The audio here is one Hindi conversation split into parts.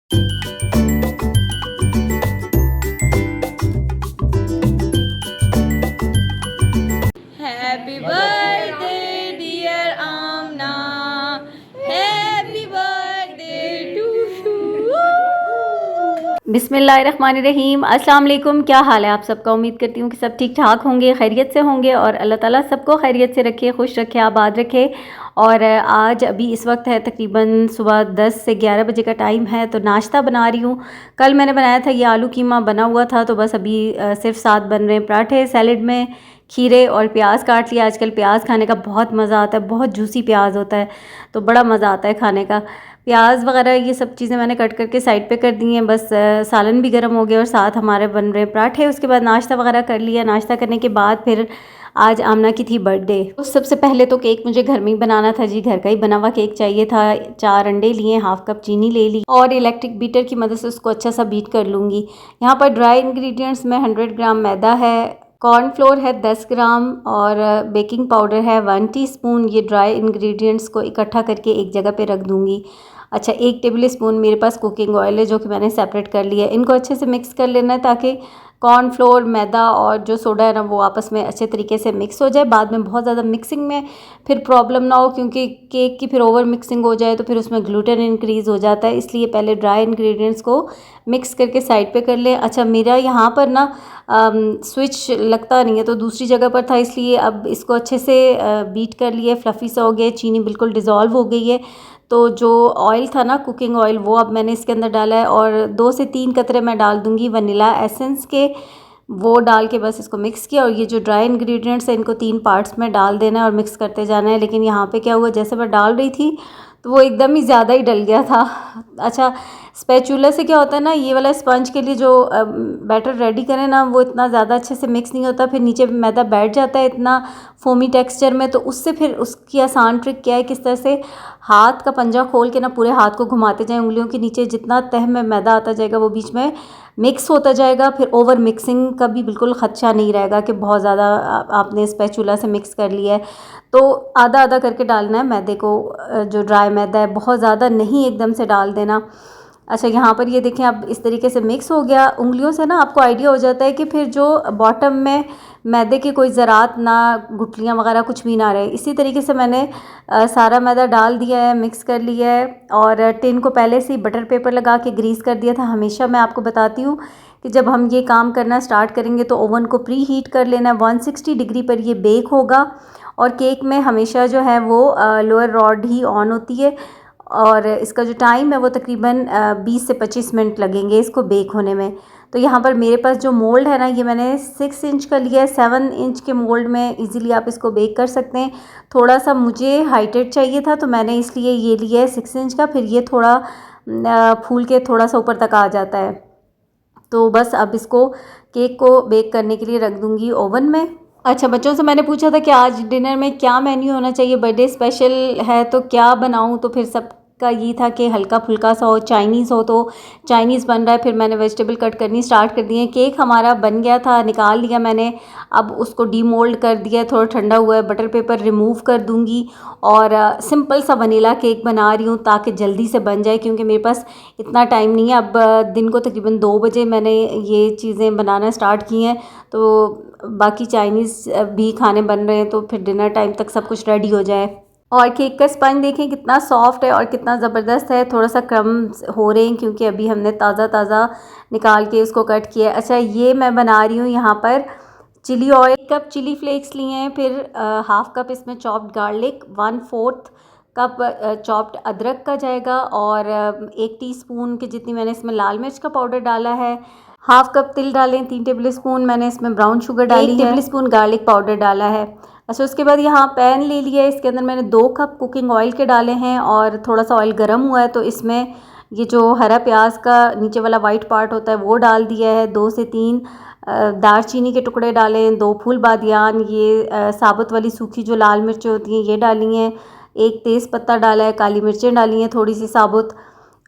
Happy birthday, dear Amna. Happy birthday to you. बिस्मिल्लाहिर्रहमानिर्रहीम। अस्सलाम वालेकुम। क्या हाल है आप सबका? उम्मीद करती हूँ कि सब ठीक ठाक होंगे, खैरियत से होंगे और अल्लाह ताला सबको खैरियत से रखे, खुश रखे, आबाद रखे। और आज अभी इस वक्त है तकरीबन सुबह 10 से 11 बजे का टाइम है, तो नाश्ता बना रही हूँ। कल मैंने बनाया था ये आलू कीमा बना हुआ था, तो बस अभी सिर्फ 7 बन रहे हैं पराठे। सैलेड में खीरे और प्याज काट लिया। आजकल प्याज खाने का बहुत मज़ा आता है, बहुत जूसी प्याज होता है, तो बड़ा मज़ा आता है खाने का। प्याज वगैरह ये सब चीज़ें मैंने कट करके साइड पे कर दी हैं। बस सालन भी गर्म हो गया और साथ हमारे बन रहे पराठे। उसके बाद नाश्ता वगैरह कर लिया। नाश्ता करने के बाद फिर आज आमना की थी बर्थडे। तो सबसे पहले तो केक मुझे घर में ही बनाना था जी, घर का ही बना हुआ केक चाहिए था। 4 अंडे लिए, हाफ कप चीनी ले ली और इलेक्ट्रिक बीटर की मदद से उसको अच्छा सा बीट कर लूँगी। यहाँ पर ड्राई इंग्रेडिएंट्स में 100 ग्राम मैदा है, कॉर्नफ्लोर है 10 ग्राम और बेकिंग पाउडर है 1 टीस्पून। ये ड्राई इंग्रेडिएंट्स को इकट्ठा करके एक जगह पे रख दूँगी। अच्छा, 1 टेबल स्पून मेरे पास कुकिंग ऑयल है जो कि मैंने सेपरेट कर लिया है। इनको अच्छे से मिक्स कर लेना है ताकि कॉर्नफ्लोर, मैदा और जो सोडा है ना वो आपस में अच्छे तरीके से मिक्स हो जाए। बाद में बहुत ज़्यादा मिक्सिंग में फिर प्रॉब्लम ना हो, क्योंकि केक की फिर ओवर मिक्सिंग हो जाए तो फिर उसमें ग्लूटेन इंक्रीज़ हो जाता है। इसलिए पहले ड्राई इंग्रेडिएंट्स को मिक्स करके साइड पे कर लें। अच्छा, मेरा यहाँ पर ना स्विच लगता नहीं है तो दूसरी जगह पर था, इसलिए अब इसको अच्छे से बीट कर लिए, फ्लफ़ी सा हो गया, चीनी बिल्कुल डिज़ोल्व हो गई है। तो जो ऑयल था ना, कुकिंग ऑयल, वो अब मैंने इसके अंदर डाला है और 2 से 3 कतरे मैं डाल दूँगी वनीला एसेंस के। वो डाल के बस इसको मिक्स किया और ये जो ड्राई इंग्रेडिएंट्स है इनको 3 पार्ट्स में डाल देना है और मिक्स करते जाना है। लेकिन यहाँ पे क्या हुआ, जैसे मैं डाल रही थी तो वो एकदम ही ज़्यादा ही डल गया था। अच्छा, स्पैचुला से क्या होता है ना, ये वाला स्पंज के लिए जो बैटर रेडी करें ना, वो इतना ज़्यादा अच्छे से मिक्स नहीं होता, फिर नीचे मैदा बैठ जाता है इतना फोमी टेक्सचर में। तो उससे फिर उसकी आसान ट्रिक क्या है, किस तरह से हाथ का पंजा खोल के ना पूरे हाथ को घुमाते जाएं उंगलियों के नीचे, जितना तह में मैदा आता जाएगा वो बीच में मिक्स होता जाएगा। फिर ओवर मिक्सिंग का भी बिल्कुल खदशा नहीं रहेगा कि बहुत ज़्यादा आपने स्पैचुला से मिक्स कर लिया है। तो आधा आधा करके डालना है मैदे को, जो ड्राई मैदा है, बहुत ज़्यादा नहीं एकदम से डाल देना। अच्छा, यहाँ पर ये देखें अब इस तरीके से मिक्स हो गया। उंगलियों से ना आपको आइडिया हो जाता है कि फिर जो बॉटम में मैदे के कोई ज़रात ना, गुठलियाँ वगैरह कुछ भी ना रहे। इसी तरीके से मैंने सारा मैदा डाल दिया है, मिक्स कर लिया है और टिन को पहले से ही बटर पेपर लगा के ग्रीस कर दिया था। हमेशा मैं आपको बताती हूँ कि जब हम ये काम करना स्टार्ट करेंगे तो ओवन को प्री हीट कर लेना है। 160 डिग्री पर ये बेक होगा और केक में हमेशा जो है वो लोअर रॉड ही ऑन होती है और इसका जो टाइम है वो तकरीबन 20 से 25 मिनट लगेंगे इसको बेक होने में। तो यहाँ पर मेरे पास जो मोल्ड है ना, ये मैंने 6 इंच का लिया है। 7 इंच के मोल्ड में इजीली आप इसको बेक कर सकते हैं। थोड़ा सा मुझे हाइटेड चाहिए था तो मैंने इसलिए ये लिया है 6 इंच का। फिर ये थोड़ा फूल के थोड़ा सा ऊपर तक आ जाता है। तो बस अब इसको केक को बेक करने के लिए रख दूँगी ओवन में। अच्छा, बच्चों से मैंने पूछा था कि आज डिनर में क्या मेन्यू होना चाहिए, बर्थडे स्पेशल है तो क्या बनाऊं, तो फिर सबका ये था कि हल्का फुल्का सा हो, चाइनीज़ हो, तो चाइनीज़ बन रहा है। फिर मैंने वेजिटेबल कट करनी स्टार्ट कर दी है। केक हमारा बन गया था, निकाल लिया मैंने। अब उसको डीमोल्ड कर दिया, थोड़ा ठंडा हुआ है, बटर पेपर रिमूव कर दूँगी और सिंपल सा वनीला केक बना रही हूँ ताकि जल्दी से बन जाए, क्योंकि मेरे पास इतना टाइम नहीं है। अब दिन को तकरीबन 2 बजे मैंने ये चीज़ें बनाना स्टार्ट की हैं, तो बाकी चाइनीज़ भी खाने बन रहे हैं, तो फिर डिनर टाइम तक सब कुछ रेडी हो जाए। और केक का स्पंज देखें कितना सॉफ्ट है और कितना ज़बरदस्त है। थोड़ा सा क्रम्स हो रहे हैं क्योंकि अभी हमने ताज़ा ताज़ा निकाल के उसको कट किया है। अच्छा, ये मैं बना रही हूँ यहाँ पर chilli oil. 1 cup chilli flakes लिए हैं, फिर हाफ कप इसमें चॉप्ड गार्लिक, 1/4 कप चॉप्ड अदरक का जाएगा और 1 टीस्पून के जितनी मैंने इसमें लाल मिर्च का पाउडर डाला है। हाफ कप तिल डालें, 3 टेबल स्पून मैंने इसमें ब्राउन शुगर डाली है, 1 टेबल स्पून गार्लिक पाउडर डाला है। अच्छा, उसके बाद यहाँ पैन ले लिया है, इसके अंदर मैंने 2 कप कुकिंग ऑयल के डाले हैं और थोड़ा सा ऑयल गर्म हुआ है तो इसमें ये जो हरा प्याज का नीचे वाला वाइट पार्ट होता है वो डाल दिया है। 2 से 3 दालचीनी के टुकड़े डालें, 2 फूल बादियान, ये साबुत वाली सूखी जो लाल मिर्चें होती हैं ये डाली हैं, 1 तेज़ पत्ता डाला है, काली मिर्चें डाली हैं थोड़ी सी साबुत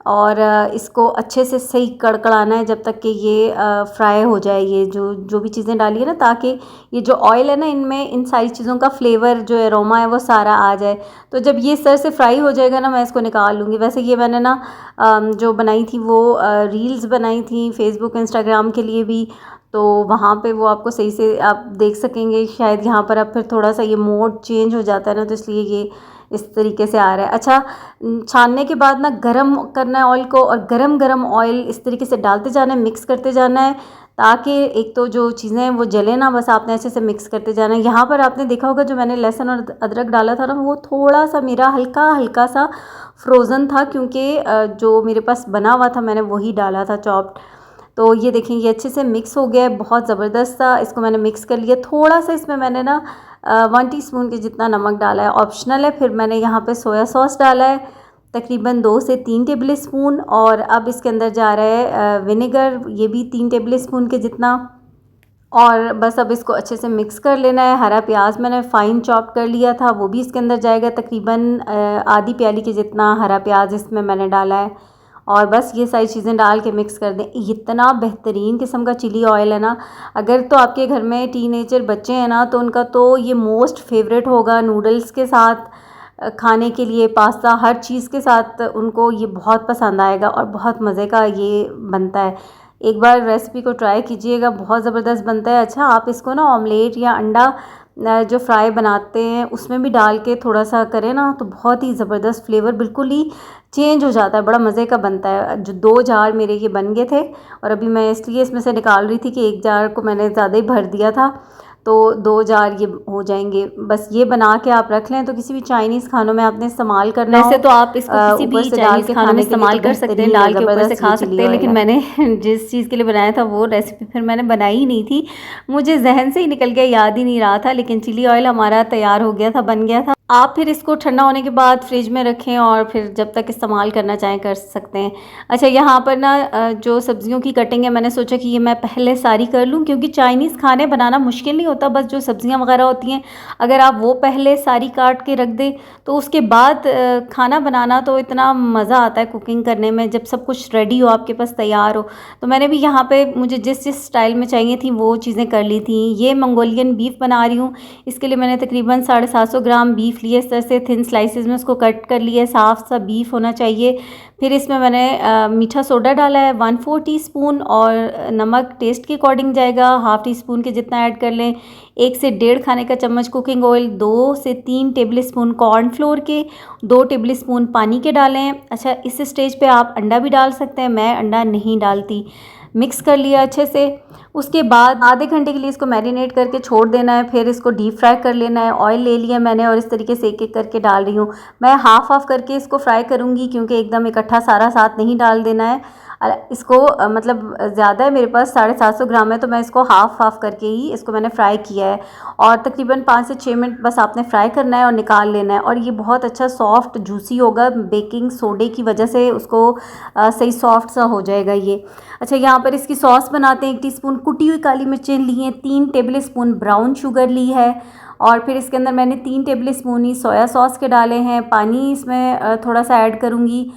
और इसको अच्छे से सही कड़कड़ाना है जब तक कि ये फ्राई हो जाए, ये जो जो भी चीज़ें डाली है ना, ताकि ये जो ऑयल है ना, इनमें इन सारी चीज़ों का फ्लेवर जो एरोमा है वो सारा आ जाए। तो जब ये सर से फ्राई हो जाएगा ना, मैं इसको निकाल लूँगी। वैसे ये मैंने ना जो बनाई थी वो रील्स बनाई थी फेसबुक इंस्टाग्राम के लिए भी, तो वहाँ पे वो आपको सही से आप देख सकेंगे। शायद यहाँ पर अब फिर थोड़ा सा ये मोड चेंज हो जाता है ना, तो इसलिए ये इस तरीके से आ रहा है। अच्छा, छानने के बाद ना गरम करना है ऑयल को, और गरम गरम ऑयल इस तरीके से डालते जाना है, मिक्स करते जाना है, ताकि एक तो जो चीज़ें हैं वो जले ना, बस आपने ऐसे से मिक्स करते जाना है। यहाँ पर आपने देखा होगा जो मैंने लहसुन और अदरक डाला था ना, वो थोड़ा सा मेरा हल्का हल्का सा फ्रोज़न था, क्योंकि जो मेरे पास बना हुआ था मैंने वही डाला था चॉप्ड। तो ये देखें, ये अच्छे से मिक्स हो गया है, बहुत ज़बरदस्त सा। इसको मैंने मिक्स कर लिया। थोड़ा सा इसमें मैंने ना 1 टीस्पून के जितना नमक डाला है, ऑप्शनल है। फिर मैंने यहाँ पे सोया सॉस डाला है तकरीबन 2 से 3 टेबल स्पून, और अब इसके अंदर जा रहा है विनेगर, ये भी 3 टेबल स्पून के जितना। और बस अब इसको अच्छे से मिक्स कर लेना है। हरा प्याज मैंने फ़ाइन चॉप कर लिया था, वो भी इसके अंदर जाएगा, तकरीबन आधी प्याली के जितना हरा प्याज इसमें मैंने डाला है। और बस ये सारी चीज़ें डाल के मिक्स कर दें। इतना बेहतरीन किस्म का चिली ऑयल है ना, अगर तो आपके घर में टीनेजर बच्चे हैं ना, तो उनका तो ये मोस्ट फेवरेट होगा। नूडल्स के साथ खाने के लिए, पास्ता, हर चीज़ के साथ उनको ये बहुत पसंद आएगा, और बहुत मज़े का ये बनता है। एक बार रेसिपी को ट्राई कीजिएगा, बहुत ज़बरदस्त बनता है। अच्छा, आप इसको ना ऑमलेट या अंडा जो फ्राई बनाते हैं उसमें भी डाल के थोड़ा सा करें ना, तो बहुत ही ज़बरदस्त फ्लेवर बिल्कुल ही चेंज हो जाता है, बड़ा मज़े का बनता है। जो 2 जार मेरे ये बन गए थे, और अभी मैं इसलिए इसमें से निकाल रही थी कि 1 जार को मैंने ज़्यादा ही भर दिया था, तो 2 जार ये हो जाएंगे। बस ये बना के आप रख लें, तो किसी भी चाइनीज़ खानों में आपने इस्तेमाल करना वैसे हो, तो आप इसको किसी भी ऊपर से डाल चाइनीज़ के खानों में खाने के लिए इस्तेमाल तो कर सकते हैं, बेहतरीन डाल है, के ऊपर से ज़बरदस्त खा ये सकते चिली हैं। ऑयल लेकिन है। मैंने जिस चीज़ के लिए बनाया था वो रेसिपी फिर मैंने बनाई ही नहीं थी, मुझे जहन से ही निकल गया, याद ही नहीं रहा था। लेकिन चिली ऑयल हमारा तैयार हो गया था, बन गया था। आप फिर इसको ठंडा होने के बाद फ्रिज में रखें, और फिर जब तक इस्तेमाल करना चाहें कर सकते हैं। अच्छा, यहाँ पर ना जो सब्जियों की कटिंग है, मैंने सोचा कि ये मैं पहले सारी कर लूँ, क्योंकि चाइनीज़ खाने बनाना मुश्किल नहीं होता, बस जो सब्जियाँ वगैरह होती हैं अगर आप वो पहले सारी काट के रख दें, तो उसके बाद खाना बनाना तो इतना मज़ा आता है कुकिंग करने में, जब सब कुछ रेडी हो आपके पास, तैयार हो। तो मैंने भी यहाँ पे मुझे जिस जिस स्टाइल में चाहिए थी वो चीज़ें कर ली थी। ये मंगोलियन बीफ बना रही हूँ, इसके लिए मैंने तकरीबन 750 ग्राम बीफ लिए, इस तरह से थिन स्लाइसेस में उसको कट कर लिया। साफ़ सा बीफ होना चाहिए। फिर इसमें मैंने मीठा सोडा डाला है 1/4 टीस्पून, और नमक टेस्ट के अकॉर्डिंग जाएगा, ½ टीस्पून के जितना ऐड कर लें। 1 से 1.5 खाने का चम्मच कुकिंग ऑयल, 2 से 3 टेबल स्पून कॉर्नफ्लोर के, 2 टेबल स्पून पानी के डालें। अच्छा, इस स्टेज पे आप अंडा भी डाल सकते हैं, मैं अंडा नहीं डालती। मिक्स कर लिया अच्छे से। उसके बाद आधे घंटे के लिए इसको मैरिनेट करके छोड़ देना है। फिर इसको डीप फ्राई कर लेना है। ऑयल ले लिया मैंने, और इस तरीके से एक एक करके डाल रही हूँ। मैं हाफ हाफ करके इसको फ्राई करूँगी, क्योंकि एकदम इकट्ठा सारा साथ नहीं डाल देना है। इसको मतलब ज़्यादा है मेरे पास, 750 ग्राम है, तो मैं इसको हाफ हाफ करके ही इसको मैंने फ्राई किया है। और तकरीबन 5 से 6 मिनट बस आपने फ्राई करना है और निकाल लेना है। और ये बहुत अच्छा सॉफ्ट जूसी होगा, बेकिंग सोडे की वजह से उसको सही सॉफ्ट सा हो जाएगा ये। अच्छा, यहाँ पर इसकी सॉस बनाते हैं। 1 टीस्पून कुटी हुई काली मिर्चें ली हैं, 3 टेबल स्पून ब्राउन शुगर ली है, और फिर इसके अंदर मैंने 3 टेबल स्पून ही सोया सॉस के डाले हैं। पानी इसमें थोड़ा सा ऐड करूँगी।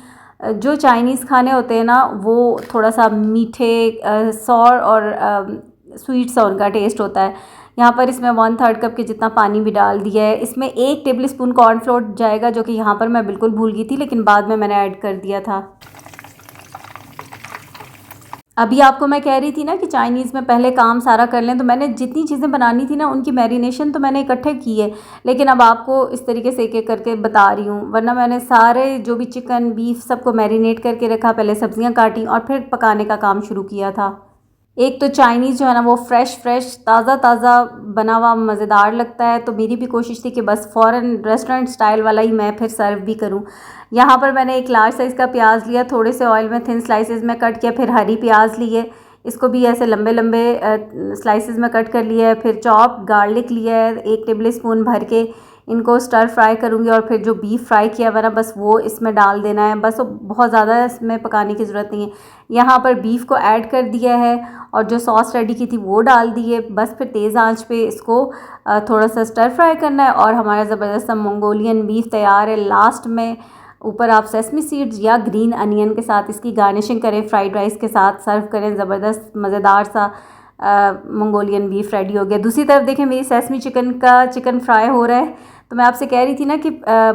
जो चाइनीज़ खाने होते हैं ना, वो थोड़ा सा मीठे, सॉर और स्वीट सा उनका टेस्ट होता है। यहाँ पर इसमें 1/3 कप के जितना पानी भी डाल दिया है। इसमें 1 टेबल स्पून कॉर्नफ्लोर जाएगा, जो कि यहाँ पर मैं बिल्कुल भूल गई थी, लेकिन बाद में मैंने ऐड कर दिया था। अभी आपको मैं कह रही थी ना कि चाइनीज़ में पहले काम सारा कर लें, तो मैंने जितनी चीज़ें बनानी थी ना उनकी मैरिनेशन तो मैंने इकट्ठे की है, लेकिन अब आपको इस तरीके से एक एक करके बता रही हूँ। वरना मैंने सारे जो भी चिकन, बीफ सबको मैरिनेट करके रखा, पहले सब्जियाँ काटी और फिर पकाने का काम शुरू किया था। एक तो चाइनीज़ जो है ना वो फ्रेश ताज़ा ताज़ा बना हुआ मज़ेदार लगता है, तो मेरी भी कोशिश थी कि बस फ़ौरन रेस्टोरेंट स्टाइल वाला ही मैं फिर सर्व भी करूं। यहाँ पर मैंने एक लार्ज साइज़ का प्याज लिया, थोड़े से ऑयल में थिन स्लाइसेस में कट किया। फिर हरी प्याज लिए, इसको भी ऐसे लंबे लंबे स्लाइसेस में कट कर लिया है। फिर चॉप गार्लिक लिया है 1 टेबल स्पून भर के, इनको स्टर फ्राई करूँगी। और फिर जो बीफ फ्राई किया हुआ ना, बस वो इसमें डाल देना है। बस वो बहुत ज़्यादा इसमें पकाने की ज़रूरत नहीं है। यहाँ पर बीफ को ऐड कर दिया है, और जो सॉस रेडी की थी वो डाल दी है। बस फिर तेज़ आंच पे इसको थोड़ा सा स्टर फ्राई करना है, और हमारा ज़बरदस्त सा मंगोलियन बीफ तैयार है। लास्ट में ऊपर आप सेसमी सीड्स या ग्रीन अनियन के साथ इसकी गार्निशिंग करें, फ्राइड राइस के साथ सर्व करें, ज़बरदस्त मज़ेदार सा मंगोलियन बीफ रेडी हो गया। दूसरी तरफ देखें मेरी सेसमी चिकन फ्राई हो रहा है। तो मैं आपसे कह रही थी ना कि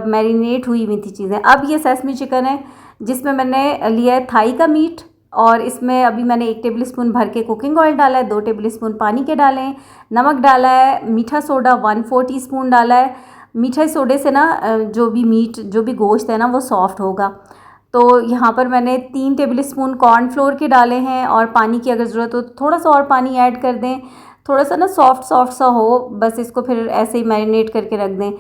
मैरिनेट हुई हुई थी चीज़ें। अब ये सेसमी चिकन है जिसमें मैंने लिया है थाई का मीट, और इसमें अभी मैंने 1 टेबलस्पून भर के कुकिंग ऑयल डाला है, 2 टेबलस्पून पानी के डाले हैं, नमक डाला है, मीठा सोडा 1/4 टीस्पून डाला है। मीठे सोडे से ना जो भी गोश्त है ना वो सॉफ्ट होगा। तो यहाँ पर मैंने 3 टेबलस्पून कॉर्नफ्लोर के डाले हैं, और पानी की अगर ज़रूरत हो तो थोड़ा सा और पानी ऐड कर दें, थोड़ा सा ना सॉफ्ट सा हो, बस इसको फिर ऐसे ही मैरिनेट करके रख दें।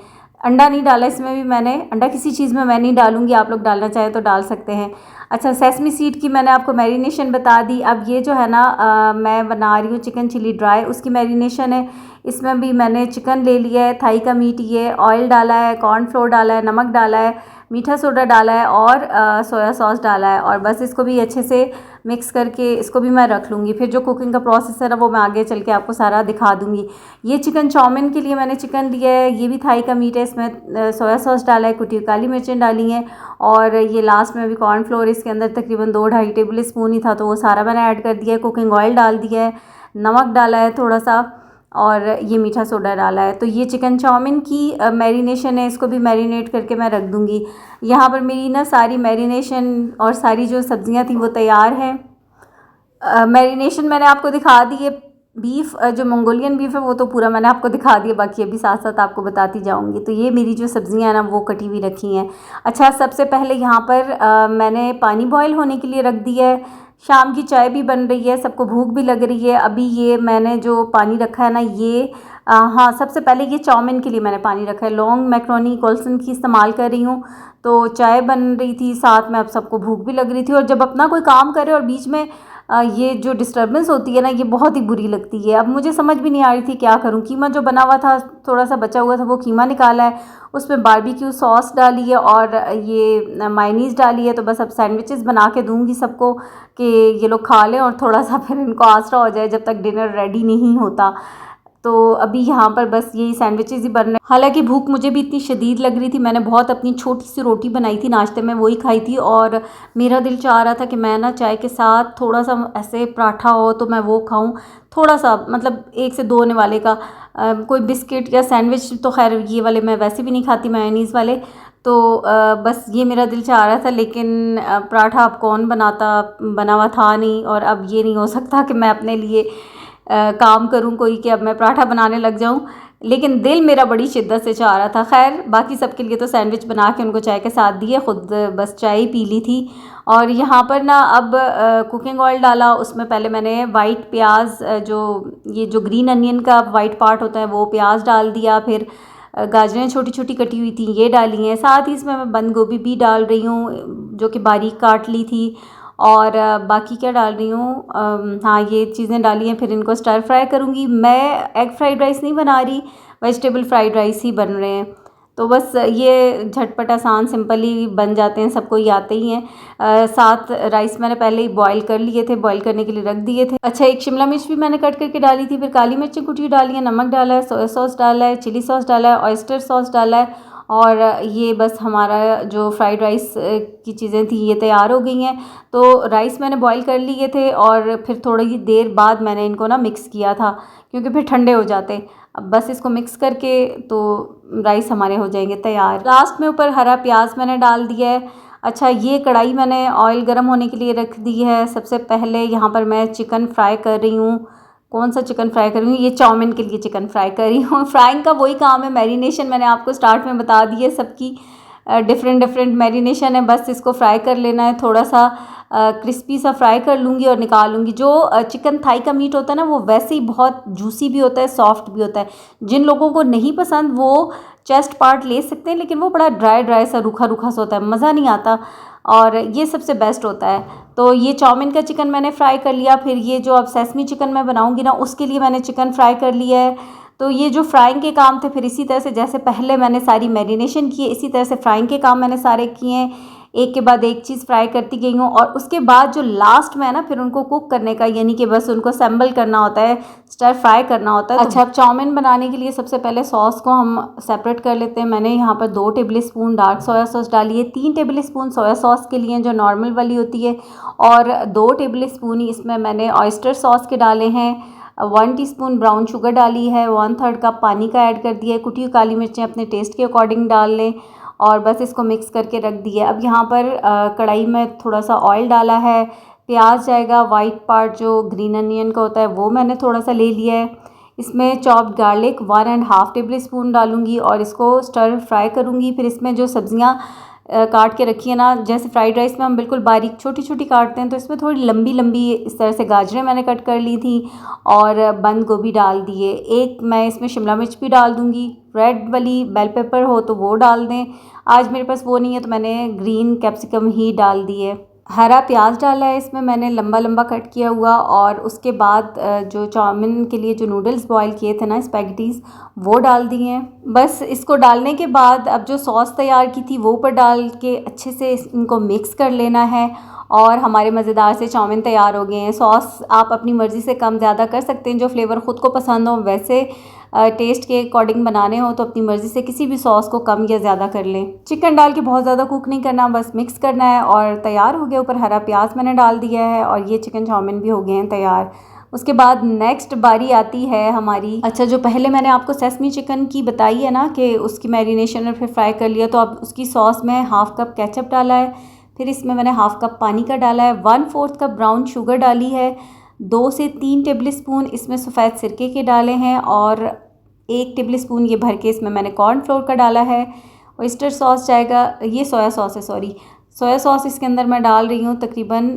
अंडा नहीं डाला इसमें भी मैंने, अंडा किसी चीज़ में मैं नहीं डालूँगी, आप लोग डालना चाहें तो डाल सकते हैं। अच्छा, सेसमी सीड की मैंने आपको मैरिनेशन बता दी। अब ये जो है ना मैं बना रही हूँ चिकन चिली ड्राई, उसकी मैरिनेशन है। इसमें भी मैंने चिकन ले लिया है, थाई का मीट, ये ऑयल डाला है, कॉर्नफ्लोर डाला है, नमक डाला है, मीठा सोडा डाला है और सोया सॉस डाला है, और बस इसको भी अच्छे से मिक्स करके इसको भी मैं रख लूँगी। फिर जो कुकिंग का प्रोसेस है ना वो मैं आगे चल के आपको सारा दिखा दूँगी। ये चिकन चाउमीन के लिए मैंने चिकन लिया है, ये भी थाई का मीट है, इसमें सोया सॉस डाला है, कुटी हुई काली मिर्चें डाली हैं, और ये लास्ट में अभी कॉर्नफ्लोर इसके अंदर तकरीबन 2-2.5 टेबल स्पून ही था, तो वो सारा मैंने ऐड कर दिया है। कुकिंग ऑयल डाल दिया है, नमक डाला है थोड़ा सा, और ये मीठा सोडा डाला है। तो ये चिकन चाउमीन की मैरिनेशन है, इसको भी मैरिनेट करके मैं रख दूँगी। यहाँ पर मेरी ना सारी मैरिनेशन और सारी जो सब्ज़ियाँ थी वो तैयार हैं। मैरिनेशन मैंने आपको दिखा दी है। बीफ जो मंगोलियन बीफ है वो तो पूरा मैंने आपको दिखा दिया, बाकी अभी साथ साथ आपको बताती जाऊँगी। तो ये मेरी जो सब्ज़ियाँ हैं ना वो कटी हुई रखी हैं। अच्छा, सबसे पहले यहाँ पर मैंने पानी बॉयल होने के लिए रख दिया है। शाम की चाय भी बन रही है, सबको भूख भी लग रही है। अभी ये मैंने जो पानी रखा है ना ये हाँ, सबसे पहले ये चाउमीन के लिए मैंने पानी रखा है। लॉन्ग मैक्रोनी कोल्सन की इस्तेमाल कर रही हूँ। तो चाय बन रही थी साथ में, अब सबको भूख भी लग रही थी, और जब अपना कोई काम करे और बीच में ये जो डिस्टर्बेंस होती है ना ये बहुत ही बुरी लगती है। अब मुझे समझ भी नहीं आ रही थी क्या करूं। कीमा जो बना हुआ था, थोड़ा सा बचा हुआ था, वो कीमा निकाला है, उसमें बारबेक्यू सॉस डाली है और ये मायोनीज़ डाली है। तो बस अब सैंडविचेस बना के दूंगी सबको कि ये लोग खा लें, और थोड़ा सा फिर इनको आसरा हो जाए जब तक डिनर रेडी नहीं होता। तो अभी यहाँ पर बस यही सैंडविचेस ही बन रहे हैं। हालांकि भूख मुझे भी इतनी शदीद लग रही थी, मैंने बहुत अपनी छोटी सी रोटी बनाई थी नाश्ते में, वही खाई थी, और मेरा दिल चाह रहा था कि मैं ना चाय के साथ थोड़ा सा ऐसे पराठा हो तो मैं वो खाऊं, थोड़ा सा, मतलब 1 से 2 आने वाले का कोई बिस्किट या सैंडविच। तो खैर ये वाले मैं वैसे भी नहीं खाती, मेयोनीज़ वाले। तो बस ये मेरा दिल चाह रहा था, लेकिन पराठा अब कौन बनाता, बना हुआ था नहीं, और अब ये नहीं हो सकता कि मैं अपने लिए काम करूं कोई कि अब मैं पराठा बनाने लग जाऊं। लेकिन दिल मेरा बड़ी शिद्दत से चाह रहा था। खैर बाकी सबके लिए तो सैंडविच बना के उनको चाय के साथ दिए, ख़ुद बस चाय ही पी ली थी। और यहाँ पर ना अब कुकिंग ऑयल डाला, उसमें पहले मैंने वाइट प्याज, जो ग्रीन अनियन का वाइट पार्ट होता है वो प्याज डाल दिया, फिर गाजरें छोटी छोटी कटी हुई थी ये डाली हैं, साथ ही इसमें मैं बंद गोभी भी डाल रही हूँ जो कि बारीक काट ली थी, और बाकी क्या डाल रही हूँ, हाँ ये चीज़ें डाली हैं। फिर इनको स्टर फ्राई करूँगी। मैं एग फ्राइड राइस नहीं बना रही, वेजिटेबल फ्राइड राइस ही बन रहे हैं। तो बस ये झटपट आसान सिंपल ही बन जाते हैं, सबको ही आते ही हैं। साथ राइस मैंने पहले ही बॉईल कर लिए थे, बॉईल करने के लिए रख दिए थे। अच्छा, एक शिमला मिर्च भी मैंने कट करके डाली थी, फिर काली मिर्ची कुटी डाली है, नमक डाला है, सोया सॉस डाला है, चिली सॉस डाला है, ऑयस्टर सॉस डाला है, और ये बस हमारा जो फ्राइड राइस की चीज़ें थी ये तैयार हो गई हैं। तो राइस मैंने बॉईल कर लिए थे, और फिर थोड़ी देर बाद मैंने इनको ना मिक्स किया था क्योंकि फिर ठंडे हो जाते। अब बस इसको मिक्स करके तो राइस हमारे हो जाएंगे तैयार। लास्ट में ऊपर हरा प्याज मैंने डाल दिया है। अच्छा, ये कढ़ाई मैंने ऑयल गर्म होने के लिए रख दी है। सबसे पहले यहाँ पर मैं चिकन फ्राई कर रही हूँ। कौन सा चिकन फ्राई कर रही हूँ? ये चाउमीन के लिए चिकन फ्राई कर रही हूँ। फ्राइंग का वही काम है, मैरिनेशन मैंने आपको स्टार्ट में बता दी है, सबकी डिफरेंट मैरिनेशन है। बस इसको फ्राई कर लेना है, थोड़ा सा क्रिस्पी सा फ्राई कर लूँगी और निकाल लूँगी। जो चिकन थाई का मीट होता है ना वो वैसे ही बहुत जूसी भी होता है, सॉफ्ट भी होता है। जिन लोगों को नहीं पसंद वो चेस्ट पार्ट ले सकते हैं, लेकिन वो बड़ा ड्राई सा रूखा सा होता है, मज़ा नहीं आता, और ये सबसे बेस्ट होता है। तो ये चाउमीन का चिकन मैंने फ्राई कर लिया। फिर ये जो अब सेसमी चिकन मैं बनाऊँगी ना उसके लिए मैंने चिकन फ्राई कर लिया है। तो ये जो फ्राइंग के काम थे, फिर इसी तरह से जैसे पहले मैंने सारी मैरिनेशन की है, इसी तरह से फ्राइंग के काम मैंने सारे किए हैं। एक के बाद एक चीज़ फ्राई करती गई हूँ। और उसके बाद जो लास्ट में है ना फिर उनको कुक करने का, यानी कि बस उनको असेंबल करना होता है, स्टर फ्राई करना होता है। अच्छा, अब चाउमीन बनाने के लिए सबसे पहले सॉस को हम सेपरेट कर लेते हैं। मैंने यहाँ पर 2 table spoon dark soya sauce डाली है, 3 टेबल स्पून सोया सॉस के लिए जो नॉर्मल वाली होती है, और 2 टेबल स्पून ही इसमें मैंने ऑयस्टर सॉस के डाले हैं। 1 टीस्पून ब्राउन शुगर डाली है, 1/3 कप पानी का ऐड कर दिया है। कुटी हुई काली मिर्चें अपने टेस्ट के अकॉर्डिंग डाल लें और बस इसको मिक्स करके रख दिया। अब यहाँ पर कढ़ाई में थोड़ा सा ऑयल डाला है। प्याज जाएगा, वाइट पार्ट जो ग्रीन अनियन का होता है वो मैंने थोड़ा सा ले लिया है। इसमें चॉप्ड गार्लिक 1.5 टेबल स्पून डालूंगी और इसको स्टर फ्राई करूँगी। फिर इसमें जो सब्ज़ियाँ काट के रखी है ना, जैसे फ्राइड राइस में हम बिल्कुल बारीक छोटी छोटी काटते हैं, तो इसमें थोड़ी लंबी लंबी इस तरह से गाजरें मैंने कट कर ली थी और बंद गोभी डाल दिए। एक मैं इसमें शिमला मिर्च भी डाल दूँगी, रेड वाली बेल पेपर हो तो वो डाल दें। आज मेरे पास वो नहीं है तो मैंने ग्रीन कैप्सिकम ही डाल दिए। हरा प्याज डाला है इसमें मैंने लंबा लंबा कट किया हुआ। और उसके बाद जो चाउमीन के लिए जो नूडल्स बॉईल किए थे ना, स्पैगेटीज़, वो डाल दिए हैं। बस इसको डालने के बाद अब जो सॉस तैयार की थी वो ऊपर डाल के अच्छे से इनको मिक्स कर लेना है और हमारे मज़ेदार से चाउमीन तैयार हो गए हैं। सॉस आप अपनी मर्ज़ी से कम ज़्यादा कर सकते हैं, जो फ्लेवर ख़ुद को पसंद हो वैसे टेस्ट के अकॉर्डिंग बनाने हो तो अपनी मर्ज़ी से किसी भी सॉस को कम या ज़्यादा कर लें। चिकन डाल के बहुत ज़्यादा कुक नहीं करना, बस मिक्स करना है और तैयार हो गया। ऊपर हरा प्याज मैंने डाल दिया है और ये चिकन चाउमीन भी हो गए हैं तैयार। उसके बाद नेक्स्ट बारी आती है हमारी। अच्छा, जो पहले मैंने आपको सेसमी चिकन की बताई है ना कि उसकी मैरिनेशन और फिर फ्राई कर लिया, तो अब उसकी सॉस में 1/2 कप केचप डाला है। फिर इसमें मैंने 1/2 कप पानी का डाला है, 1/4 कप ब्राउन शुगर डाली है, 2 से 3 टेबल स्पून इसमें सफ़ेद सिरके के डाले हैं और 1 टेबल स्पून ये भर के इसमें मैंने कॉर्नफ्लोर का डाला है। ऑयस्टर सॉस जाएगा, ये सोया सॉस है, सॉरी, सोया सॉस इसके अंदर मैं डाल रही हूँ तकरीबन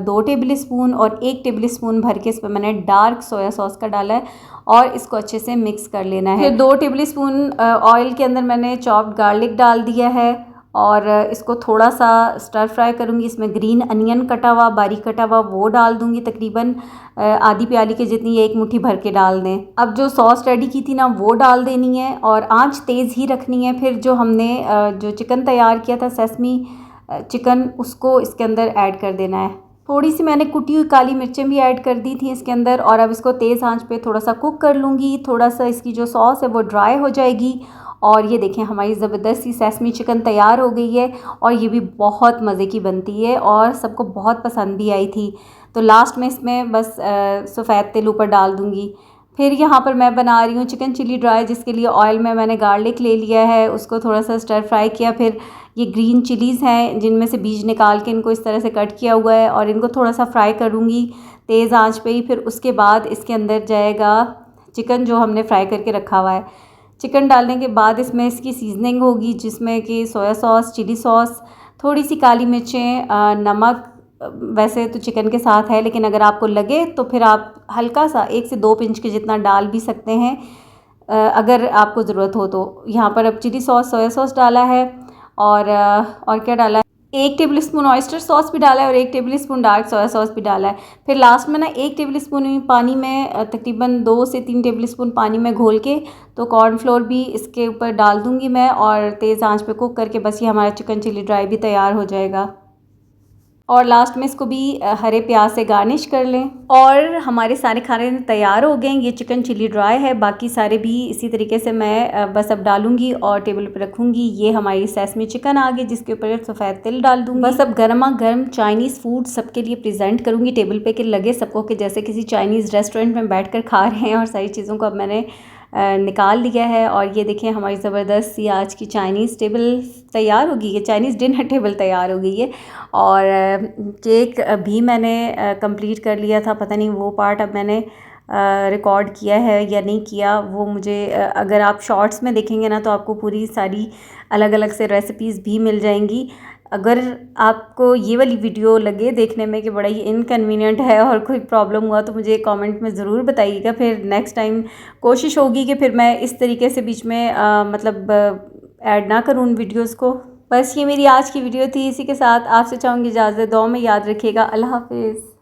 2 टेबल स्पून और 1 टेबल स्पून भर के इसमें मैंने डार्क सोया सॉस का डाला है और इसको अच्छे से मिक्स कर लेना है। फिर 2 टेबल स्पून ऑयल के अंदर मैंने चॉप्ड गार्लिक डाल दिया है और इसको थोड़ा सा स्टर फ्राई करूँगी। इसमें ग्रीन अनियन कटा हुआ, बारीक कटा हुआ, वो डाल दूँगी, तकरीबन आधी प्याली के जितनी, 1 मुट्ठी भर के डाल दें। अब जो सॉस रेडी की थी ना वो डाल देनी है और आंच तेज़ ही रखनी है। फिर जो हमने जो चिकन तैयार किया था सेसमी चिकन, उसको इसके अंदर ऐड कर देना है। थोड़ी सी मैंने कुटी हुई काली मिर्चें भी ऐड कर दी थी इसके अंदर और अब इसको तेज़ आंच पे थोड़ा सा कुक कर लूँगी। थोड़ा सा इसकी जो सॉस है वो ड्राई हो जाएगी और ये देखें हमारी ज़बरदस्त सी सेसमी चिकन तैयार हो गई है और ये भी बहुत मज़े की बनती है और सबको बहुत पसंद भी आई थी। तो लास्ट में इसमें बस सफ़ेद तिल ऊपर डाल दूँगी। फिर यहाँ पर मैं बना रही हूँ चिकन चिली ड्राई, जिसके लिए ऑयल में मैंने गार्लिक ले लिया है, उसको थोड़ा सा स्टर फ्राई किया। फिर ये ग्रीन चिलीज़ हैं जिनमें से बीज निकाल के इनको इस तरह से कट किया हुआ है और इनको थोड़ा सा फ्राई करूँगी तेज़ आंच पे ही। फिर उसके बाद इसके अंदर जाएगा चिकन जो हमने फ्राई करके रखा हुआ है। चिकन डालने के बाद इसमें इसकी सीजनिंग होगी, जिसमें कि सोया सॉस, चिली सॉस, थोड़ी सी काली मिर्चें, नमक वैसे तो चिकन के साथ है, लेकिन अगर आपको लगे तो फिर आप हल्का सा 1 से 2 पिंच के जितना डाल भी सकते हैं अगर आपको ज़रूरत हो तो। यहाँ पर अब चिली सॉस, सोया सॉस डाला है और क्या डाला है, 1 टेबल स्पून ऑयस्टर सॉस भी डाला है और 1 table spoon dark soya sauce भी डाला है। फिर लास्ट में ना 1 टेबल स्पून पानी में तकरीबन 2 से 3 टेबल स्पून पानी में घोल के तो कॉर्नफ्लोर भी इसके ऊपर डाल दूँगी मैं और तेज़ आंच पे कुक करके बस ये हमारा चिकन चिली ड्राई भी तैयार हो जाएगा। और लास्ट में इसको भी हरे प्याज से गार्निश कर लें और हमारे सारे खाने तैयार हो गए। ये चिकन चिली ड्राई है, बाकी सारे भी इसी तरीके से मैं बस अब डालूंगी और टेबल पे रखूंगी। ये हमारी सेसमी चिकन आ गई जिसके ऊपर सफ़ेद तिल डाल दूंगी। बस अब गर्मा गर्म चाइनीज़ फूड सबके लिए प्रेजेंट करूंगी टेबल पे, कि लगे सबको कि जैसे किसी चाइनीज़ रेस्टोरेंट में बैठ कर खा रहे हैं। और सारी चीज़ों को अब मैंने निकाल लिया है और ये देखें हमारी ज़बरदस्त सी आज की चाइनीज़ टेबल तैयार हो गई है, चाइनीज़ डिनर टेबल तैयार हो गई है। और केक भी मैंने कंप्लीट कर लिया था, पता नहीं वो पार्ट अब मैंने रिकॉर्ड किया है या नहीं किया, वो मुझे अगर आप शॉर्ट्स में देखेंगे ना तो आपको पूरी सारी अलग अलग से रेसिपीज़ भी मिल जाएंगी। अगर आपको ये वाली वीडियो लगे देखने में कि बड़ा ही इनकन्वीनियंट है और कोई प्रॉब्लम हुआ तो मुझे कमेंट में ज़रूर बताइएगा। फिर नेक्स्ट टाइम कोशिश होगी कि फिर मैं इस तरीके से बीच में मतलब ऐड ना करूँ उन वीडियोस को। बस ये मेरी आज की वीडियो थी, इसी के साथ आपसे चाहूँगी इजाज़त। दुआ में याद रखिएगा। अल्लाह हाफिज़।